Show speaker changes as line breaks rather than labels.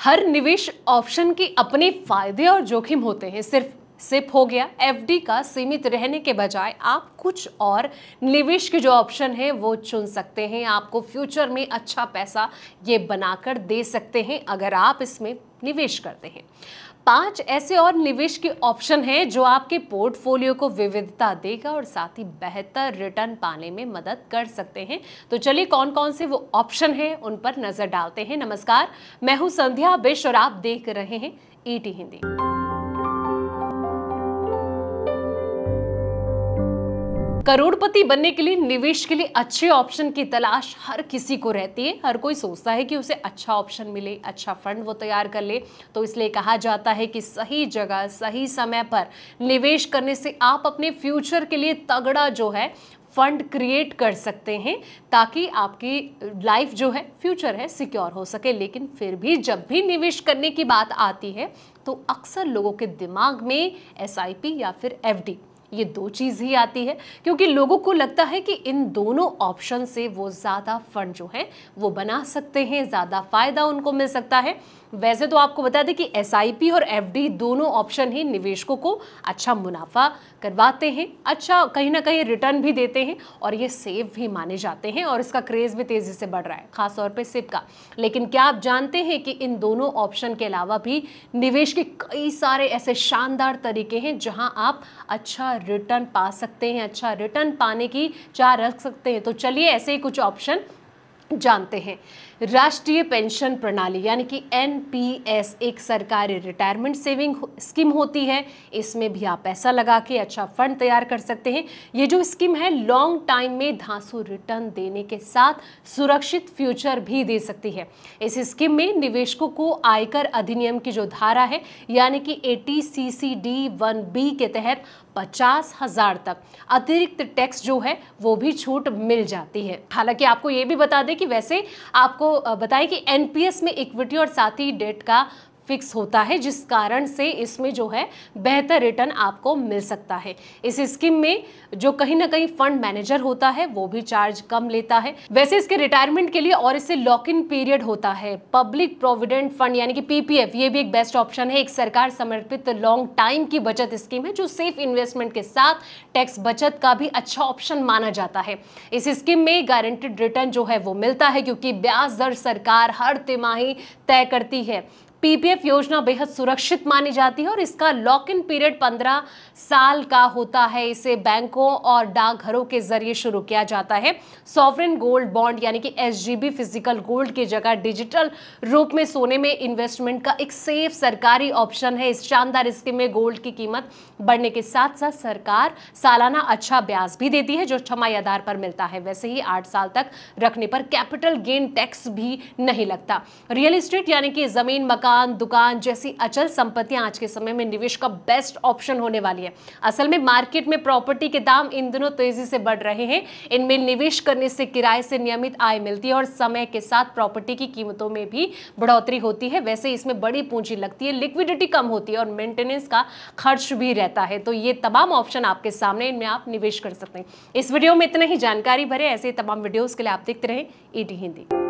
हर निवेश ऑप्शन के अपने फायदे और जोखिम होते हैं। सिर्फ सिप हो गया एफडी का सीमित रहने के बजाय आप कुछ और निवेश के जो ऑप्शन है वो चुन सकते हैं। आपको फ्यूचर में अच्छा पैसा ये बनाकर दे सकते हैं अगर आप इसमें निवेश करते हैं। 5 ऐसे और निवेश के ऑप्शन हैं जो आपके पोर्टफोलियो को विविधता देगा और साथ ही बेहतर रिटर्न पाने में मदद कर सकते हैं। तो चलिए कौन कौन से वो ऑप्शन हैं उन पर नजर डालते हैं। नमस्कार, मैं हूं संध्या बिश और आप देख रहे हैं ईटी हिंदी। करोड़पति बनने के लिए निवेश के लिए अच्छे ऑप्शन की तलाश हर किसी को रहती है। हर कोई सोचता है कि उसे अच्छा ऑप्शन मिले, अच्छा फंड वो तैयार कर ले। तो इसलिए कहा जाता है कि सही जगह सही समय पर निवेश करने से आप अपने फ्यूचर के लिए तगड़ा जो है फंड क्रिएट कर सकते हैं ताकि आपकी लाइफ जो है फ्यूचर है सिक्योर हो सके। लेकिन फिर भी जब भी निवेश करने की बात आती है तो अक्सर लोगों के दिमाग में एसआईपी या फिर एफडी ये दो चीज ही आती है, क्योंकि लोगों को लगता है कि इन दोनों ऑप्शन से वो ज्यादा फंड जो है वो बना सकते हैं, ज्यादा फायदा उनको मिल सकता है। वैसे तो आपको बता दें कि एसआईपी और एफडी दोनों ऑप्शन ही निवेशकों को अच्छा मुनाफा करवाते हैं, अच्छा कहीं ना कहीं रिटर्न भी देते हैं और ये सेफ भी माने जाते हैं और इसका क्रेज भी तेजी से बढ़ रहा है, खासतौर पे सिप का। लेकिन क्या आप जानते हैं कि इन दोनों ऑप्शन के अलावा भी निवेश के कई सारे ऐसे शानदार तरीके हैं जहां आप अच्छा रिटर्न पा सकते हैं, अच्छा रिटर्न पाने की चाह रख सकते हैं। तो चलिए ऐसे ही कुछ ऑप्शन जानते हैं। राष्ट्रीय पेंशन प्रणाली यानी कि एनपीएस एक सरकारी रिटायरमेंट सेविंग स्कीम होती है। इसमें भी आप पैसा लगा के अच्छा फंड तैयार कर सकते हैं। ये जो स्कीम है लॉन्ग टाइम में धांसू रिटर्न देने के साथ सुरक्षित फ्यूचर भी दे सकती है। इस स्कीम में निवेशकों को आयकर अधिनियम की जो धारा है यानी कि 80 CCD 1B के तहत 50,000 तक अतिरिक्त टैक्स जो है वो भी छूट मिल जाती है। हालांकि आपको ये भी बता दें कि वैसे आपको बताएं कि एनपीएस में इक्विटी और साथ ही डेट का फिक्स होता है, जिस कारण से इसमें जो है बेहतर रिटर्न आपको मिल सकता है। इस स्कीम में जो कहीं ना कहीं फंड मैनेजर होता है वो भी चार्ज कम लेता है। वैसे इसके रिटायरमेंट के लिए और इससे लॉक इन पीरियड होता है। पब्लिक प्रोविडेंट फंड यानी कि पीपीएफ ये भी एक बेस्ट ऑप्शन है। एक सरकार समर्पित लॉन्ग टाइम की बचत स्कीम है जो सेफ इन्वेस्टमेंट के साथ टैक्स बचत का भी अच्छा ऑप्शन माना जाता है। इस स्कीम में गारंटेड रिटर्न जो है वो मिलता है क्योंकि ब्याज दर सरकार हर तिमाही तय करती है। पीपीएफ योजना बेहद सुरक्षित मानी जाती है और इसका लॉक इन पीरियड 15 साल का होता है। इसे बैंकों और डाकघरों के जरिए शुरू किया जाता है। सॉवरेन गोल्ड बॉन्ड यानी कि एसजीबी फिजिकल गोल्ड की जगह डिजिटल रूप में सोने में इन्वेस्टमेंट का एक सेफ सरकारी ऑप्शन है। इस शानदार स्कीम में गोल्ड की कीमत बढ़ने के साथ साथ सरकार सालाना अच्छा ब्याज भी देती है जो छमाही आधार पर मिलता है। वैसे ही 8 साल तक रखने पर कैपिटल गेन टैक्स भी नहीं लगता। रियल एस्टेट यानी कि जमीन, मकान, दुकान जैसी अचल संपत्तियां आज के समय में निवेश का बेस्ट ऑप्शन होने वाली है। असल में मार्केट में प्रॉपर्टी के दाम इन दिनों तेजी से बढ़ रहे हैं। इनमें निवेश करने से किराए से नियमित आय मिलती है और समय के साथ प्रॉपर्टी की कीमतों में भी बढ़ोतरी होती है। वैसे इसमें बड़ी पूंजी लगती है, लिक्विडिटी कम होती है और मेंटेनेंस का खर्च भी रहता है। तो ये तमाम ऑप्शन आपके सामने, इनमें आप निवेश कर सकते हैं। इस वीडियो में इतना ही। जानकारी भरे ऐसे तमाम वीडियोस के लिए आप देखते रहें ईटी हिंदी।